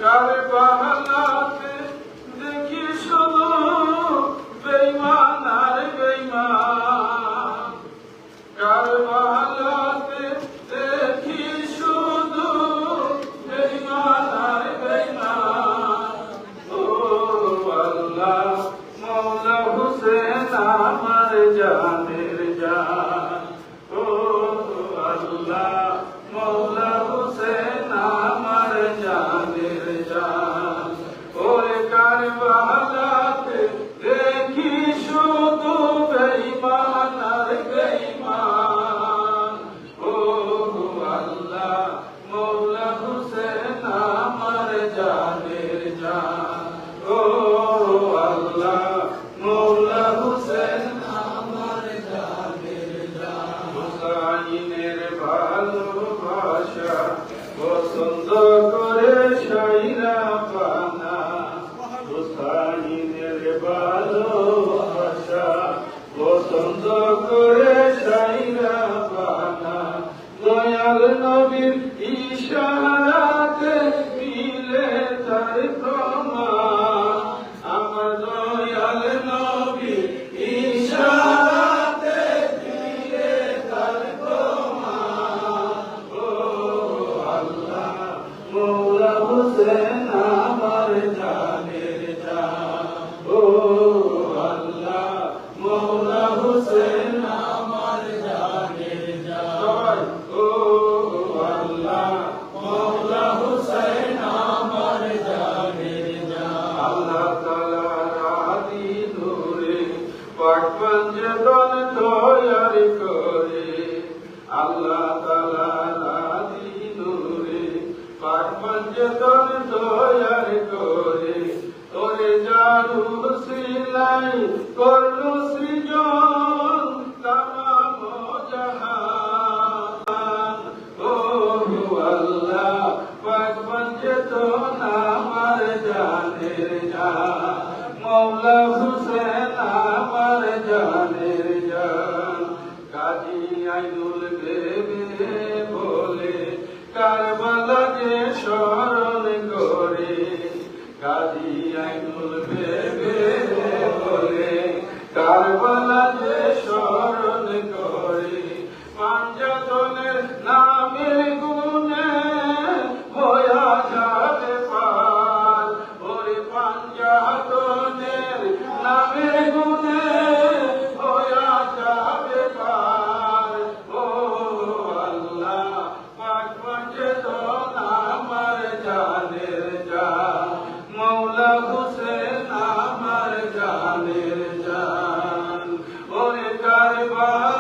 কারবালাতে দেখি শুধু বেঈমান আর বেঈমান, কারবালাতে দেখি শুধু বেঈমান আর বেঈমান। ও আল্লাহ মওলা হুসেন আমার জানের জান, ও আল্লাহ মওলা হুসেন আমার জানের জান। ওরে কারবালাতে দেখি শুধু বেঈমান আর বেঈমান, ও আল্লাহ মওলা হুসেন আমার জানের জান, ও আল্লাহ মওলা হুসেন আমার জানের জান। হুসাইনের ভালোবাসা পছন্দ করে শাইরা পানা, হুসাইনের ভালোবাসা পছন্দ করে শাইরা পানা। দয়াল নবীর ইশারাতে মিলে তার প্রমাণ, আমার দয়াল নবীর ইশারাতে মিলে তার প্রমাণ। ও আল্লাহ মওলা হুসেন আমার জানের জান, ও আল্লাহ মওলা হুসেন আমার জানের জান, ও আল্লাহ মওলা হুসেন আমার জানের জান। আল্লাহ তাআলা রাদি নূরে পাক পঞ্জতন তৈয়ার করে, আল্লাহ তাআলা রাদি নূরে পাক পঞ্জতন তৈয়ার করে। ওরে জারু সিলাই করলো সৃজন তামাম জাহান, ও আল্লাহ পাক পঞ্জতন আমার জানের জান, মওলা হুসেন আমার জানের জান। কাজী আইনুল বেবে বলে কারবালা যে স্মরণ করে, কাজী আইনুল বেবে বলে কারবালা যে স্মরণ করে। পাঞ্জাতনের নামের গুণে হয়া যাবে পার, ওরে পাঞ্জাতনের নামের গুণে হয়া যাবে পার। ও আল্লাহ পাক পঞ্জতন আমার জানের জান, মওলা হুসেন আমার জানের জান। ওরে কারবালা